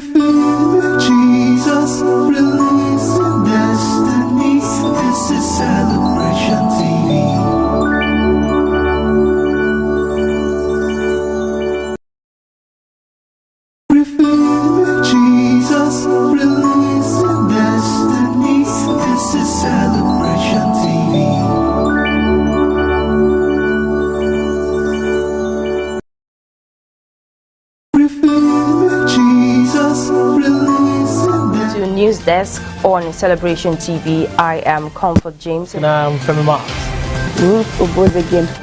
Jesus, releasing destinies. This is Celebration TV. Jesus, releasing destinies. This is Celebration TV. To Newsdesk on Celebration TV, I am Comfort James. And I'm Femi Mark.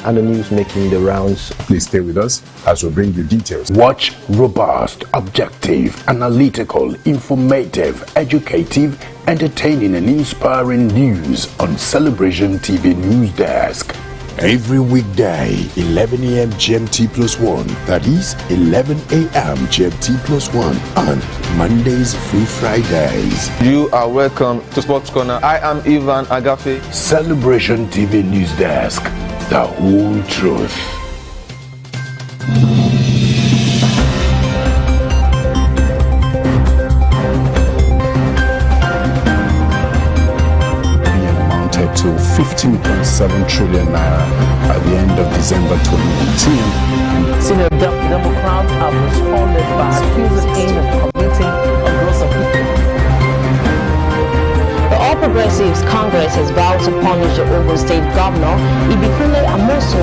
And the news making the rounds. Please stay with us as we bring you details. Watch robust, objective, analytical, informative, educative, entertaining and inspiring news on Celebration TV Newsdesk. Every weekday, 11 a.m. GMT plus 1, that is 11 a.m. GMT plus 1 on Mondays through Fridays. You are welcome to Sports Corner. I am Ivan Agafe. Celebration TV Newsdesk, the whole truth. To 15.7 trillion naira at the end of December 2019. Senior Democrats have responded by accusing him of committing a gross offense. The All Progressives Congress has vowed to punish the Ogun State Governor, Ibikunle Amosu.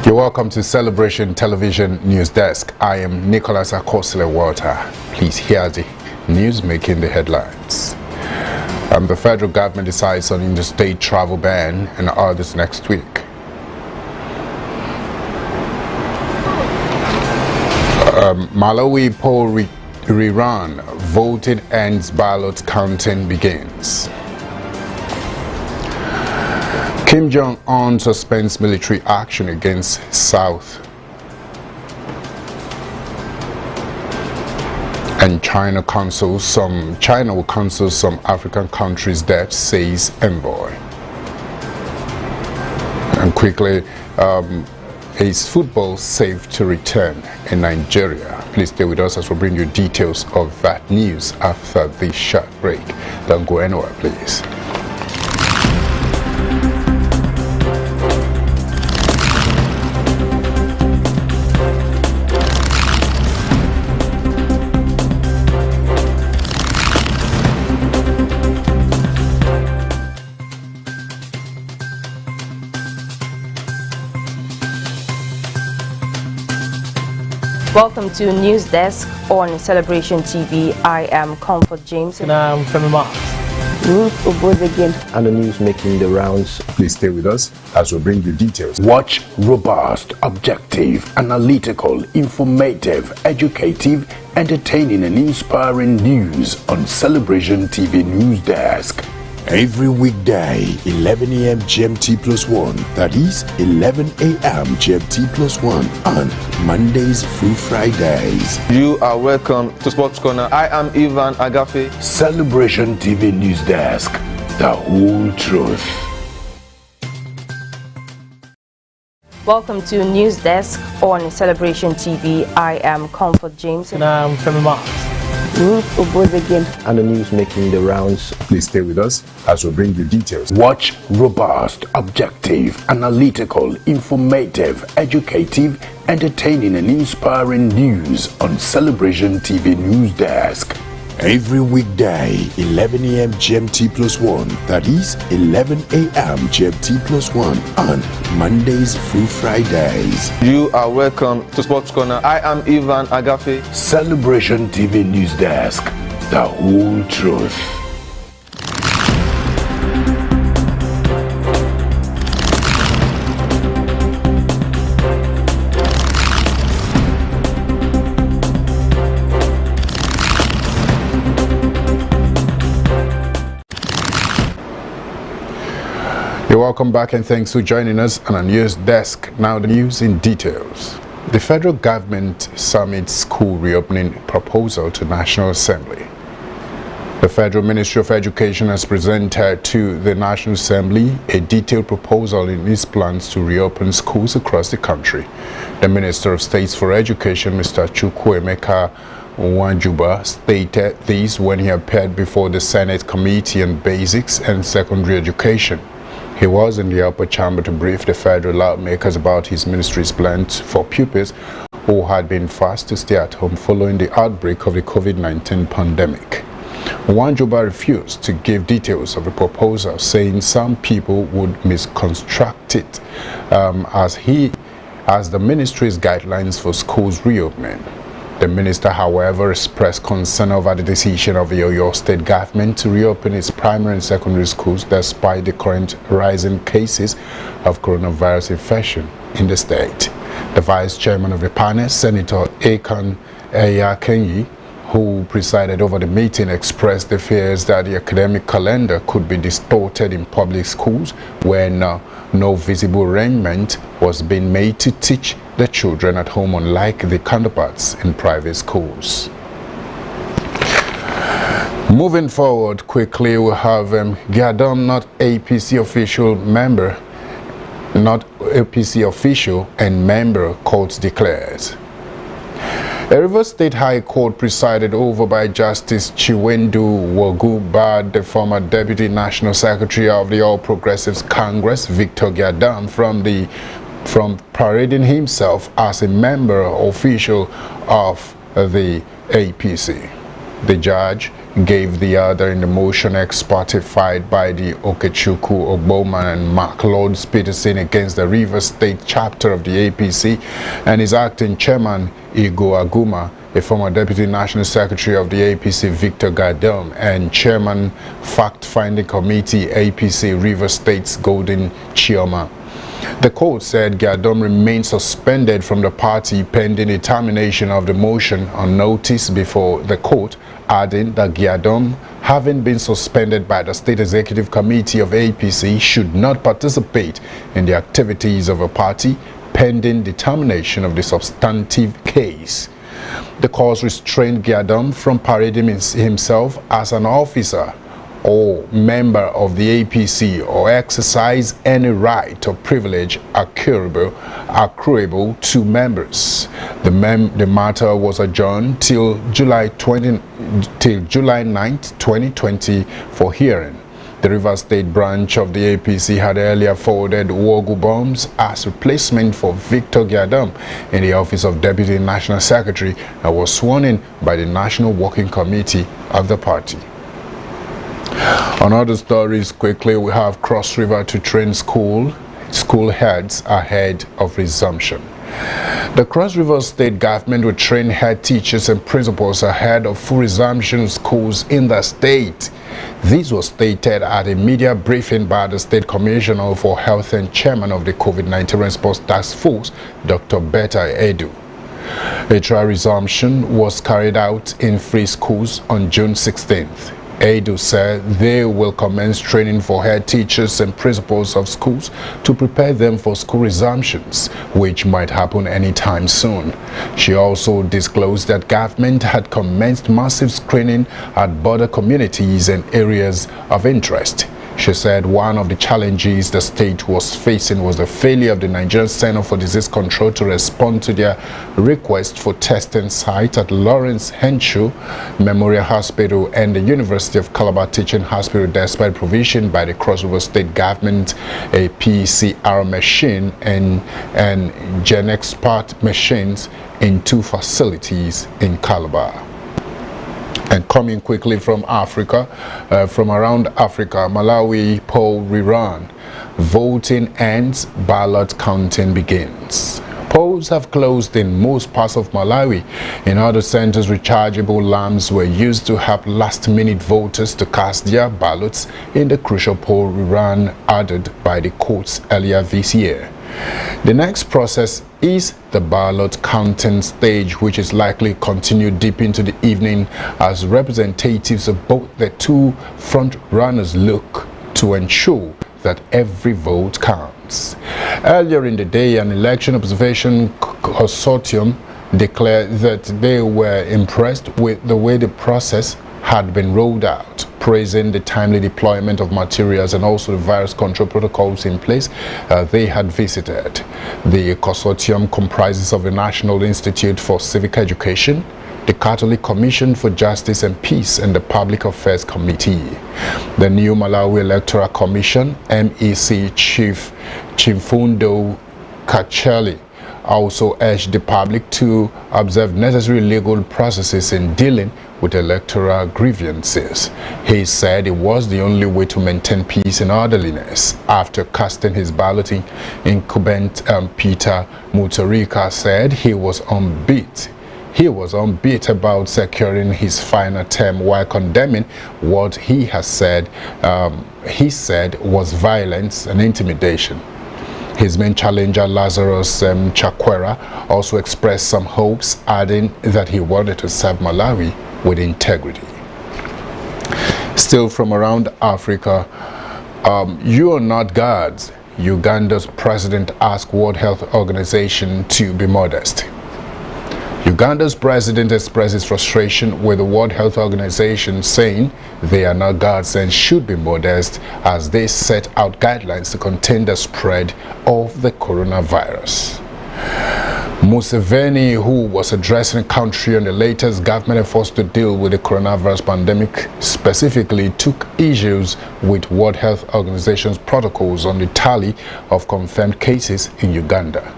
You're welcome to Celebration Television News Desk. I am Nicholas Akosile-Walter. Please hear the news making the headlines. The federal government decides on interstate travel ban and others next week. Malawi poll rerun. Voting ends, ballot counting begins. Kim Jong-un suspends military action against South. And China will cancel some African countries' debt, says envoy. And quickly, is football safe to return in Nigeria? Please stay with us as we bring you details of that news after this short break. Don't go anywhere, please. Welcome to Newsdesk on Celebration TV. I am Comfort James. And I'm Femi Mark. And the news making the rounds. Please stay with us as we bring you details. Watch robust, objective, analytical, informative, educative, entertaining and inspiring news on Celebration TV Newsdesk. Every weekday, 11 a.m. GMT plus 1, that is 11 a.m. GMT plus 1 on Mondays through Fridays. You are welcome to Sports Corner. I am Ivan Agafe. Celebration TV Newsdesk, the whole truth. Welcome to Newsdesk on Celebration TV. I am Comfort James. And I'm Femi Mark. And the news making the rounds. Please stay with us as we bring you details. Watch robust, objective, analytical, informative, educative, entertaining and inspiring news on Celebration TV Newsdesk. Every weekday, 11 a.m. GMT plus 1, that is 11 a.m. GMT plus 1 on Mondays through Fridays. You are welcome to Sports Corner. I am Ivan Agafe. Celebration TV Newsdesk, the whole truth. You're welcome back and thanks for joining us on our news desk. Now the news in details. The federal government submits school reopening proposal to National Assembly. The Federal Ministry of Education has presented to the National Assembly a detailed proposal in its plans to reopen schools across the country. The Minister of State for Education, Mr. Chukwuemeka Nwajuba, stated this when he appeared before the Senate Committee on Basics and Secondary Education. He was in the upper chamber to brief the federal lawmakers about his ministry's plans for pupils who had been forced to stay at home following the outbreak of the COVID-19 pandemic. Nwajuba refused to give details of the proposal, saying some people would misconstruct it as the ministry's guidelines for schools reopening. The minister, however, expressed concern over the decision of the Oyo State government to reopen its primary and secondary schools despite the current rising cases of coronavirus infection in the state. The vice chairman of the panel, Senator Akan Eyakenyi, who presided over the meeting, expressed the fears that the academic calendar could be distorted in public schools when no visible arrangement was being made to teach the children at home, unlike the counterparts in private schools. Moving forward quickly, we have Gadam, not APC official and member, court declares. A Rivers State High Court presided over by Justice Chiwendu Wogu, the former Deputy National Secretary of the All Progressives Congress, Victor Gadam, from parading himself as a member official of the APC. The judge gave the order in the motion ex parte filed by the Okechukwu Ogboman and Mark Lords Peterson against the Rivers State chapter of the APC and his acting chairman Igor Aguma, a former Deputy National Secretary of the APC Victor Gadam, and Chairman Fact-Finding Committee APC Rivers State's Golden Chioma. The court said Gadam remains suspended from the party pending the termination of the motion on notice before the court, adding that Gadam, having been suspended by the State Executive Committee of APC, should not participate in the activities of a party pending determination of the substantive case. The court restrained Gadam from parading himself as an officer or member of the APC or exercise any right or privilege accruable to members. The matter was adjourned till July 9, 2020 for hearing. The Rivers State branch of the APC had earlier forwarded Wogu Bombs as replacement for Victor Gadam in the office of Deputy National Secretary and was sworn in by the National Working Committee of the party. On other stories, quickly, we have Cross River to train school heads ahead of resumption. The Cross River State government will train head teachers and principals ahead of full resumption of schools in the state. This was stated at a media briefing by the State Commissioner for Health and Chairman of the COVID-19 Response Task Force, Dr. Betta Edu. A trial resumption was carried out in free schools on June 16th. Edu said they will commence training for head teachers and principals of schools to prepare them for school resumptions, which might happen anytime soon. She also disclosed that government had commenced massive screening at border communities and areas of interest. She said one of the challenges the state was facing was the failure of the Nigerian Center for Disease Control to respond to their request for testing site at Lawrence Henshaw Memorial Hospital and the University of Calabar Teaching Hospital, despite provision by the Cross River State government a PCR machine and GenExpert machines in 2 facilities in Calabar. And coming quickly from Africa, from around Africa, Malawi poll rerun. Voting ends, ballot counting begins. Polls have closed in most parts of Malawi. In other centers, rechargeable lamps were used to help last-minute voters to cast their ballots in the crucial poll rerun added by the courts earlier this year. The next process is the ballot counting stage, which is likely to continue deep into the evening as representatives of both the 2 front runners look to ensure that every vote counts. Earlier in the day, an election observation consortium declared that they were impressed with the way the process had been rolled out, praising the timely deployment of materials and also the virus control protocols in place they had visited. The consortium comprises of the National Institute for Civic Education, the Catholic Commission for Justice and Peace, and the Public Affairs Committee. The new Malawi Electoral Commission, MEC Chief Chimfundo Kacheli, also urged the public to observe necessary legal processes in dealing with electoral grievances. He said it was the only way to maintain peace and orderliness. After casting his ballot, incumbent Peter Mutharika said he was unbeat. He was unbeat about securing his final term while condemning what he said was violence and intimidation. His main challenger, Lazarus Chakwera, also expressed some hopes, adding that he wanted to serve Malawi with integrity. Still from around Africa, you are not gods. Uganda's president asked World Health Organization to be modest. Uganda's president expresses frustration with the World Health Organization, saying they are not gods and should be modest as they set out guidelines to contain the spread of the coronavirus. Museveni, who was addressing the country on the latest government efforts to deal with the coronavirus pandemic, specifically took issues with World Health Organization's protocols on the tally of confirmed cases in Uganda.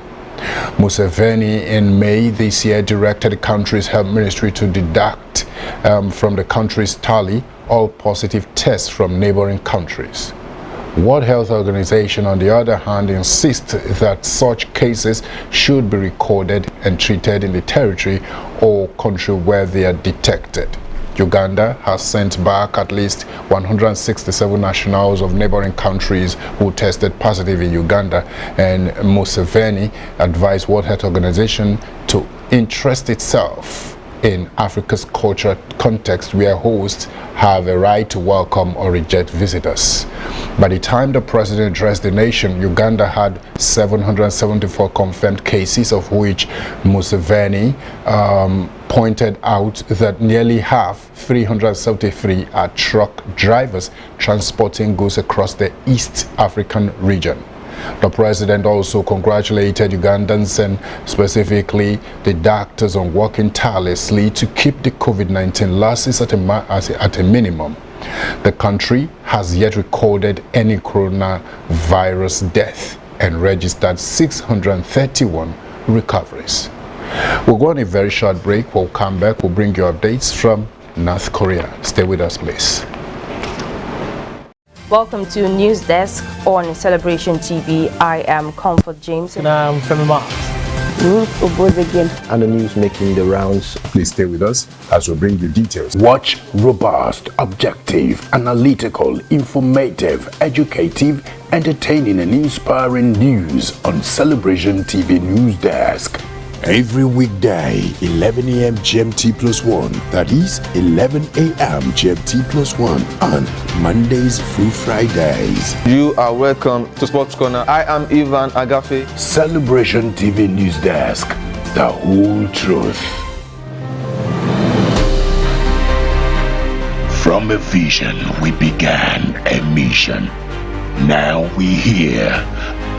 Museveni in May this year directed the country's health ministry to deduct from the country's tally all positive tests from neighboring countries. World Health Organization, on the other hand, insists that such cases should be recorded and treated in the territory or country where they are detected. Uganda has sent back at least 167 nationals of neighboring countries who tested positive in Uganda, and Museveni advised World Health Organization to interest itself in Africa's cultural context where hosts have a right to welcome or reject visitors. By the time the president addressed the nation, Uganda had 774 confirmed cases, of which Museveni pointed out that nearly half, 373, are truck drivers transporting goods across the East African region. The president also congratulated Ugandans and specifically the doctors on working tirelessly to keep the COVID-19 losses at a minimum. The country has yet recorded any coronavirus death and registered 631 recoveries. We'll go on a very short break. We'll come back. We'll bring you updates from North Korea. Stay with us, please. Welcome to Newsdesk on Celebration TV. I am Comfort James. And I'm Femi Mark. And the news making the rounds. Please stay with us as we bring you details. Watch robust, objective, analytical, informative, educative, entertaining and inspiring news on Celebration TV Newsdesk. Every weekday, 11 a.m. GMT plus 1, that is 11 a.m. GMT plus 1 on Mondays through Fridays. You are welcome to Sports Corner. I am Ivan Agafe. Celebration TV Newsdesk, the whole truth. From a vision, we began a mission. Now we here.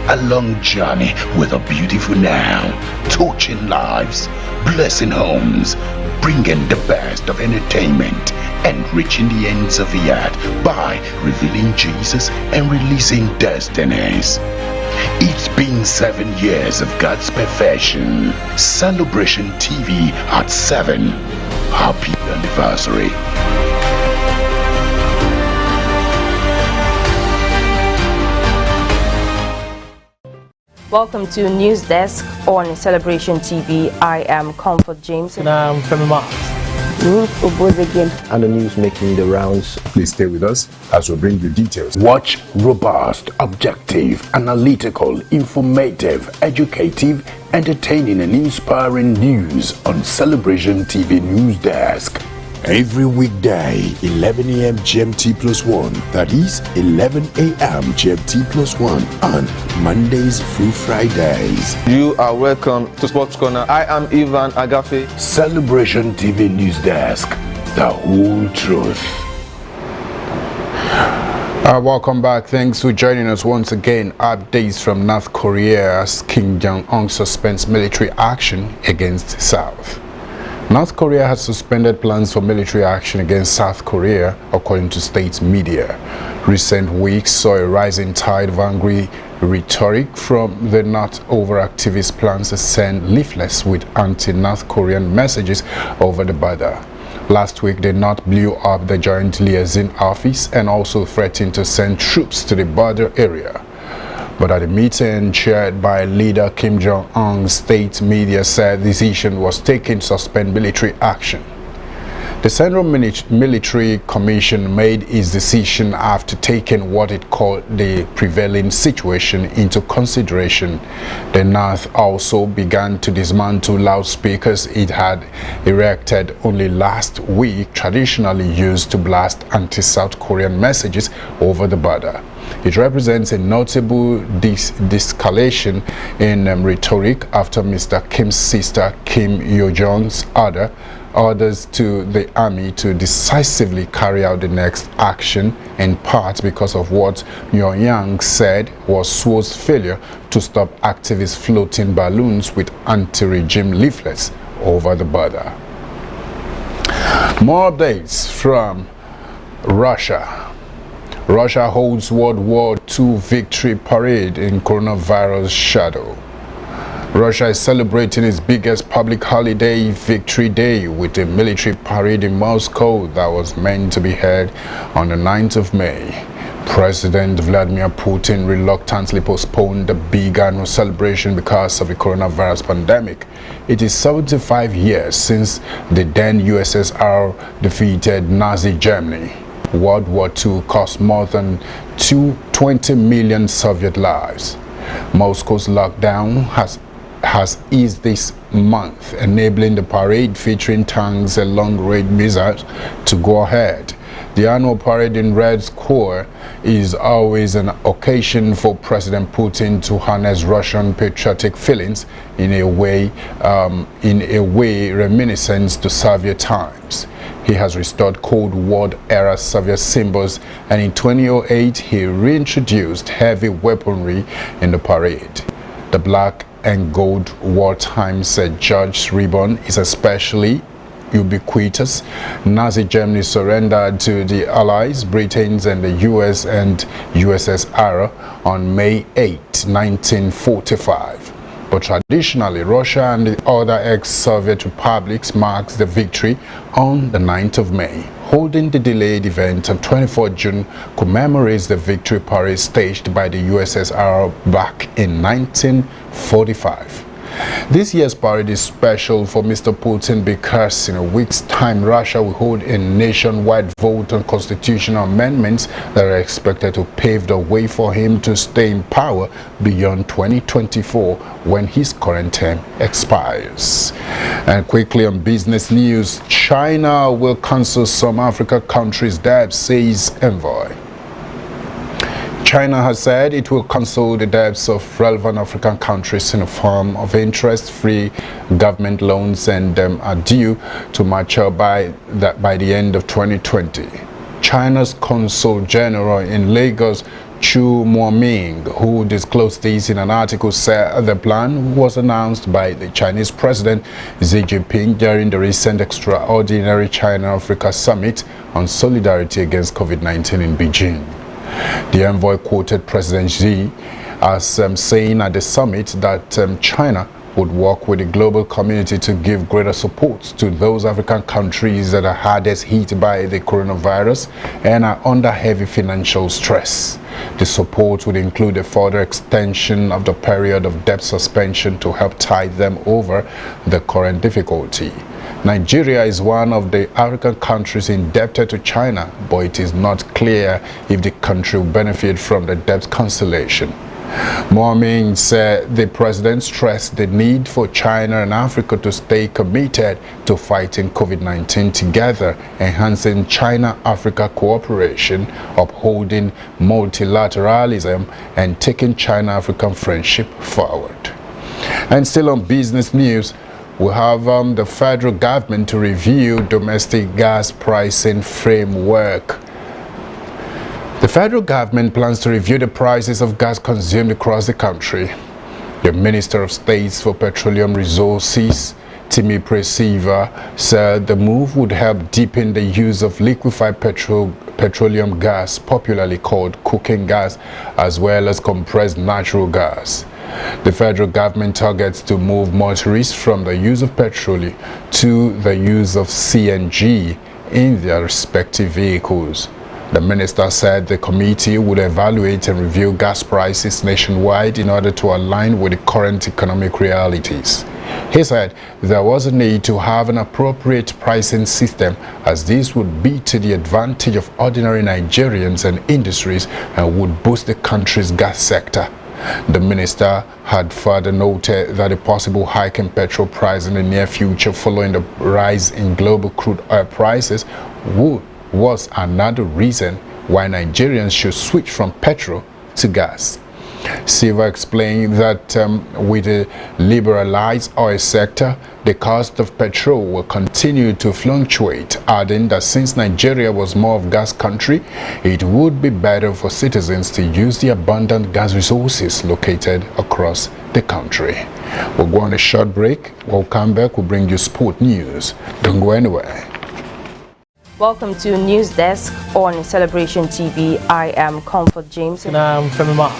A long journey with a beautiful now, touching lives, blessing homes, bringing the best of entertainment and reaching the ends of the earth by revealing Jesus and releasing destinies. It's been 7 years of God's perfection. Celebration TV at 7. Happy anniversary. Welcome to Newsdesk on Celebration TV. I am Comfort James. And I'm Femi Mark. And the news making the rounds. Please stay with us as we bring you details. Watch robust, objective, analytical, informative, educative, entertaining and inspiring news on Celebration TV Newsdesk. every weekday 11 a.m. GMT plus 1, that is 11 a.m. GMT plus 1 on Mondays through Fridays. You are welcome to Sports Corner. I am Ivan Agafe. Celebration TV News Desk, the whole truth. Welcome back. Thanks for joining us once again. Updates from North Korea as Kim Jong-un suspends military action against South. North Korea has suspended plans for military action against South Korea, according to state media. Recent weeks saw a rising tide of angry rhetoric from the North over activist plans to send leaflets with anti-North Korean messages over the border. Last week, the North blew up the Joint Liaison Office and also threatened to send troops to the border area. But at a meeting chaired by leader Kim Jong-un, state media said the decision was taken to suspend military action. The Central Military Commission made its decision after taking what it called the prevailing situation into consideration. The North also began to dismantle loudspeakers it had erected only last week, traditionally used to blast anti-South Korean messages over the border. It represents a notable de-escalation in rhetoric after Mr. Kim's sister Kim Yo-jong's orders to the army to decisively carry out the next action, in part because of what Pyongyang said was Seoul's failure to stop activists floating balloons with anti-regime leaflets over the border. More updates from Russia. Russia holds World War II victory parade in coronavirus shadow. Russia is celebrating its biggest public holiday, Victory Day, with a military parade in Moscow that was meant to be held on the 9th of May. President Vladimir Putin reluctantly postponed the big annual celebration because of the coronavirus pandemic. It is 75 years since the then USSR defeated Nazi Germany. World War II cost more than 20 million Soviet lives. Moscow's lockdown has eased this month, enabling the parade featuring tanks and long-range missiles to go ahead. The annual parade in Red Square is always an occasion for President Putin to harness Russian patriotic feelings in a way reminiscent to Soviet times. He has restored Cold War-era Soviet symbols, and in 2008 he reintroduced heavy weaponry in the parade. The black and gold wartime St. George's ribbon is especially ubiquitous. Nazi Germany surrendered to the Allies, Britain and the US and USSR on May 8, 1945. But traditionally, Russia and the other ex-Soviet republics marks the victory on the 9th of May. Holding the delayed event on 24 June commemorates the victory parade staged by the USSR back in 1945. This year's parade is special for Mr. Putin because in a week's time, Russia will hold a nationwide vote on constitutional amendments that are expected to pave the way for him to stay in power beyond 2024 when his current term expires. And quickly on business news, China will cancel some African countries' debts, says envoy. China has said it will cancel the debts of relevant African countries in the form of interest-free government loans and are due to mature by the end of 2020. China's Consul General in Lagos, Chu Muoming, who disclosed this in an article, said the plan was announced by the Chinese President Xi Jinping during the recent extraordinary China-Africa Summit on solidarity against COVID-19 in Beijing. The envoy quoted President Xi as saying at the summit that China would work with the global community to give greater support to those African countries that are hardest hit by the coronavirus and are under heavy financial stress. The support would include a further extension of the period of debt suspension to help tide them over the current difficulty. Nigeria is one of the African countries indebted to China, but it is not clear if the country will benefit from the debt cancellation. Mohamed said the president stressed the need for China and Africa to stay committed to fighting COVID-19 together, enhancing China-Africa cooperation, upholding multilateralism, and taking China-African friendship forward. And still on business news, we have the federal government to review domestic gas pricing framework. The federal government plans to review the prices of gas consumed across the country. The Minister of State for Petroleum Resources, Timi Presiva, said the move would help deepen the use of liquefied petroleum gas, popularly called cooking gas, as well as compressed natural gas. The federal government targets to move motorists from the use of petrol to the use of CNG in their respective vehicles. The minister said the committee would evaluate and review gas prices nationwide in order to align with the current economic realities. He said there was a need to have an appropriate pricing system, as this would be to the advantage of ordinary Nigerians and industries and would boost the country's gas sector. The minister had further noted that a possible hike in petrol price in the near future following the rise in global crude oil prices was another reason why Nigerians should switch from petrol to gas. Silva explained that with the liberalized oil sector, the cost of petrol will continue to fluctuate, adding that since Nigeria was more of a gas country, it would be better for citizens to use the abundant gas resources located across the country. We'll go on a short break. We'll come back, we'll bring you sport news. Don't go anywhere. Welcome to Newsdesk on Celebration TV. I am Comfort James. And I'm Femi Ma.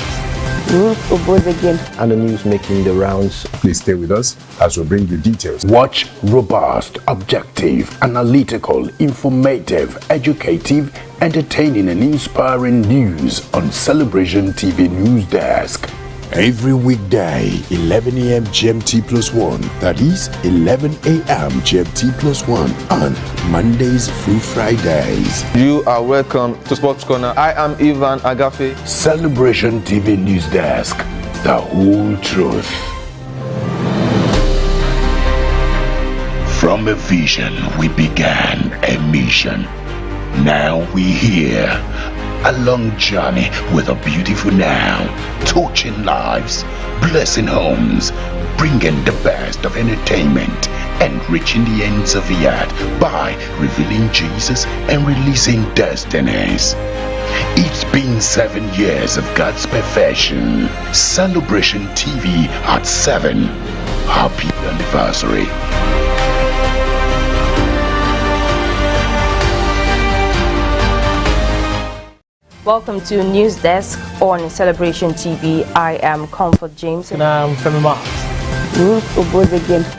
And the news making the rounds. Please stay with us as we bring you details. Watch robust, objective, analytical, informative, educative, entertaining and inspiring news on Celebration TV Newsdesk. Every weekday, 11 a.m. GMT plus 1, that is 11 a.m. GMT plus 1 on Mondays through Fridays. You are welcome to Sports Corner. I am Ivan Agafe. Celebration TV Newsdesk, the whole truth. From a vision, we began a mission. Now we here. A long journey with a beautiful now, touching lives, blessing homes, bringing the best of entertainment and reaching the ends of the earth by revealing Jesus and releasing Destinies. It's been 7 years of God's perfection. Celebration TV at 7. Happy anniversary. Welcome to Newsdesk on Celebration TV. I am Comfort James. And I'm Femi Ma.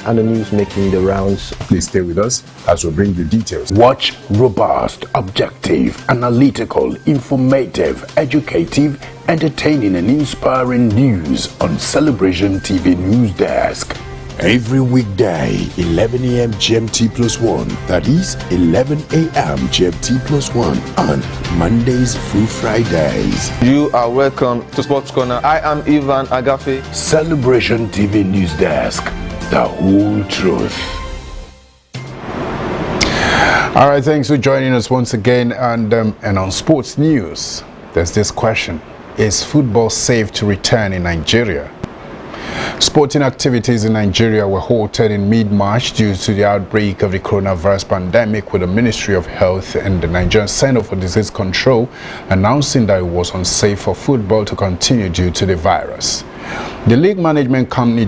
And the news making the rounds. Please stay with us as we bring you details. Watch robust, objective, analytical, informative, educative, entertaining and inspiring news on Celebration TV Newsdesk. Every weekday, 11 a.m. GMT plus 1, that is 11 a.m. GMT plus 1 on Mondays through Fridays. You are welcome to Sports Corner. I am Ivan Agafe. Celebration TV Newsdesk, the whole truth. All right, thanks for joining us once again. And on sports news, there's this question: is football safe to return in Nigeria? Sporting activities in Nigeria were halted in mid-March due to the outbreak of the coronavirus pandemic, with the Ministry of Health and the Nigerian Center for Disease Control announcing that it was unsafe for football to continue due to the virus. The league management company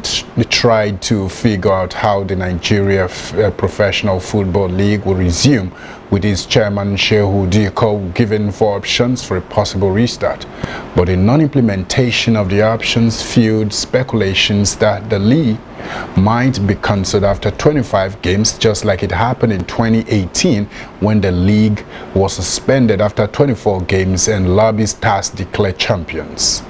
tried to figure out how the Nigeria Professional Football League will resume, with its chairman Shehu Diko giving 4 options for a possible restart. But the non-implementation of the options fueled speculations that the league might be cancelled after 25 games, just like it happened in 2018 when the league was suspended after 24 games and Lobby Stars declared champions.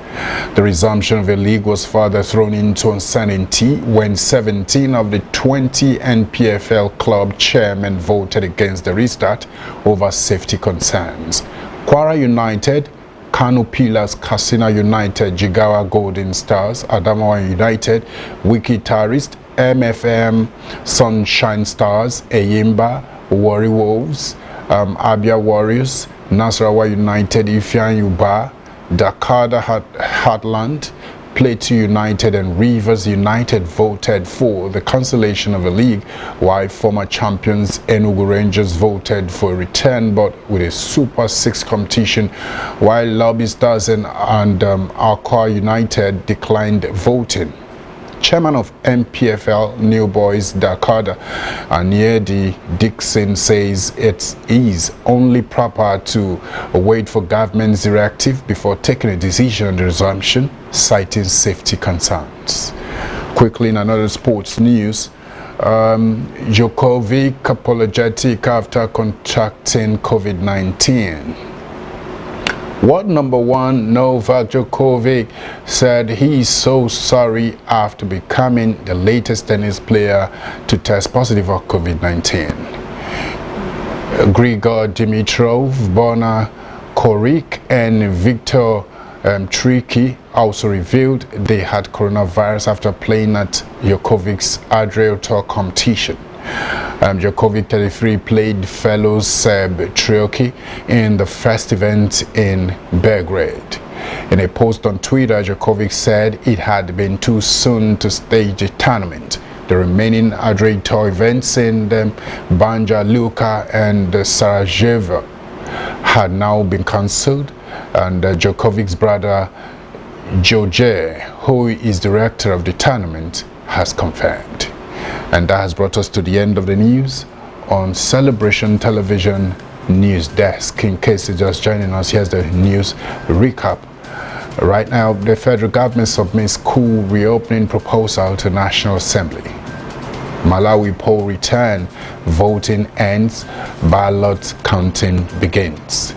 The resumption of the league was further thrown into uncertainty when 17 of the 20 NPFL club chairmen voted against the restart over safety concerns. Kwara United, Kano Pillars, Katsina United, Jigawa Golden Stars, Adamawa United, Wiki Tourist, MFM, Sunshine Stars, Eyimba, Warri Wolves, Abia Warriors, Nasarawa United, Ifeanyi Uba, Dakada Heartland, Plateau United and Rivers United voted for the cancellation of the league, while former champions Enugu Rangers voted for a return but with a Super 6 competition, while Lobby Stars and Akwa United declined voting. Chairman of MPFL New Boys Dakada, Aniedi Dixon, says it is only proper to wait for government's directive before taking a decision on the resumption, citing safety concerns. Quickly, in another sports news, Djokovic apologetic after contracting COVID-19. World number one Novak Djokovic said he is so sorry after becoming the latest tennis player to test positive for COVID-19. Grigor Dimitrov, Borna Koric and Victor Tricky also revealed they had coronavirus after playing at Djokovic's Adriel Tour competition. Djokovic 33 played fellow Seb Trioki in the first event in Belgrade. In a post on Twitter, Djokovic said it had been too soon to stage the tournament. The remaining Adriel Tour events in Banja Luka and Sarajevo had now been cancelled, and Djokovic's brother George, who is director of the tournament, has confirmed. And that has brought us to the end of the news on Celebration Television News Desk. In case you're just joining us, here's the news recap. Right now, the federal government submits school reopening proposal to National Assembly. Malawi poll return, voting ends, ballot counting begins.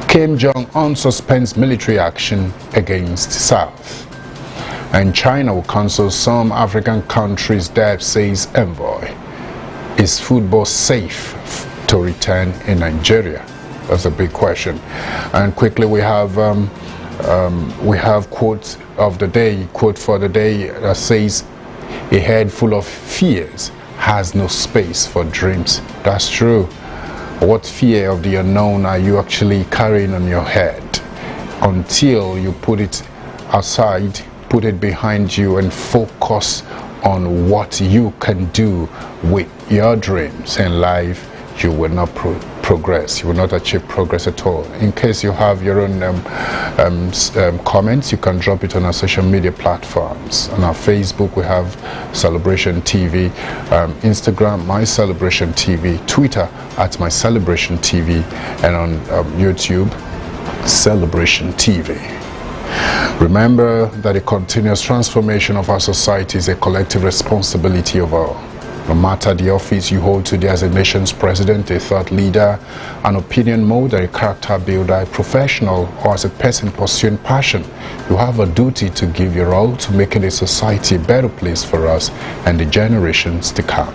Kim Jong-un suspends military action against South. And China will cancel some African countries' debt, says envoy. Is football safe to return in Nigeria? That's a big question. And quickly, we have quote of the day, quote for the day that says, "A head full of fears has no space for dreams." That's true. What fear of the unknown are you actually carrying on your head? Until you put it aside, put it behind you and focus on what you can do with your dreams in life, you will not progress. You will not achieve progress at all. In case you have your own comments, you can drop it on our social media platforms. On our Facebook, we have Celebration TV, Instagram, My Celebration TV, Twitter at My Celebration TV, and on YouTube, Celebration TV. Remember that the continuous transformation of our society is a collective responsibility of all. No matter the office you hold today as a nation's president, a thought leader, an opinion molder, a character builder, a professional, or as a person pursuing passion, you have a duty to give your all to making a society a better place for us and the generations to come.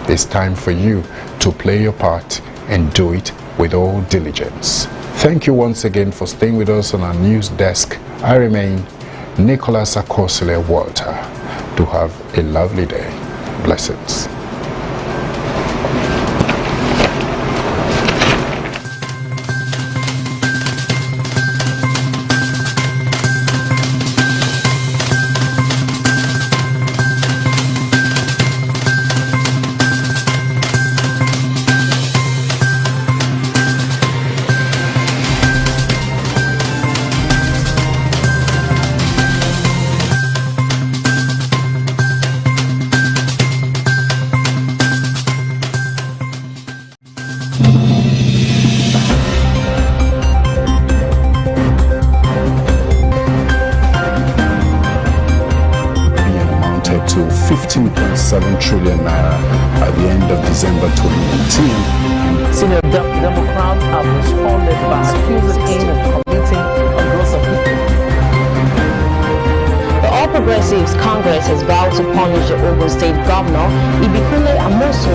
It's time for you to play your part and do it with all diligence. Thank you once again for staying with us on our news desk. I remain Nicholas Akosile Walter. Do have a lovely day. Blessings. To 15.7 trillion naira at the end of December 2019. Senior Democrats have responded by accusing him of committing a gross offense. The All Progressives Congress has vowed to punish the Ogun State Governor Ibikule Amosu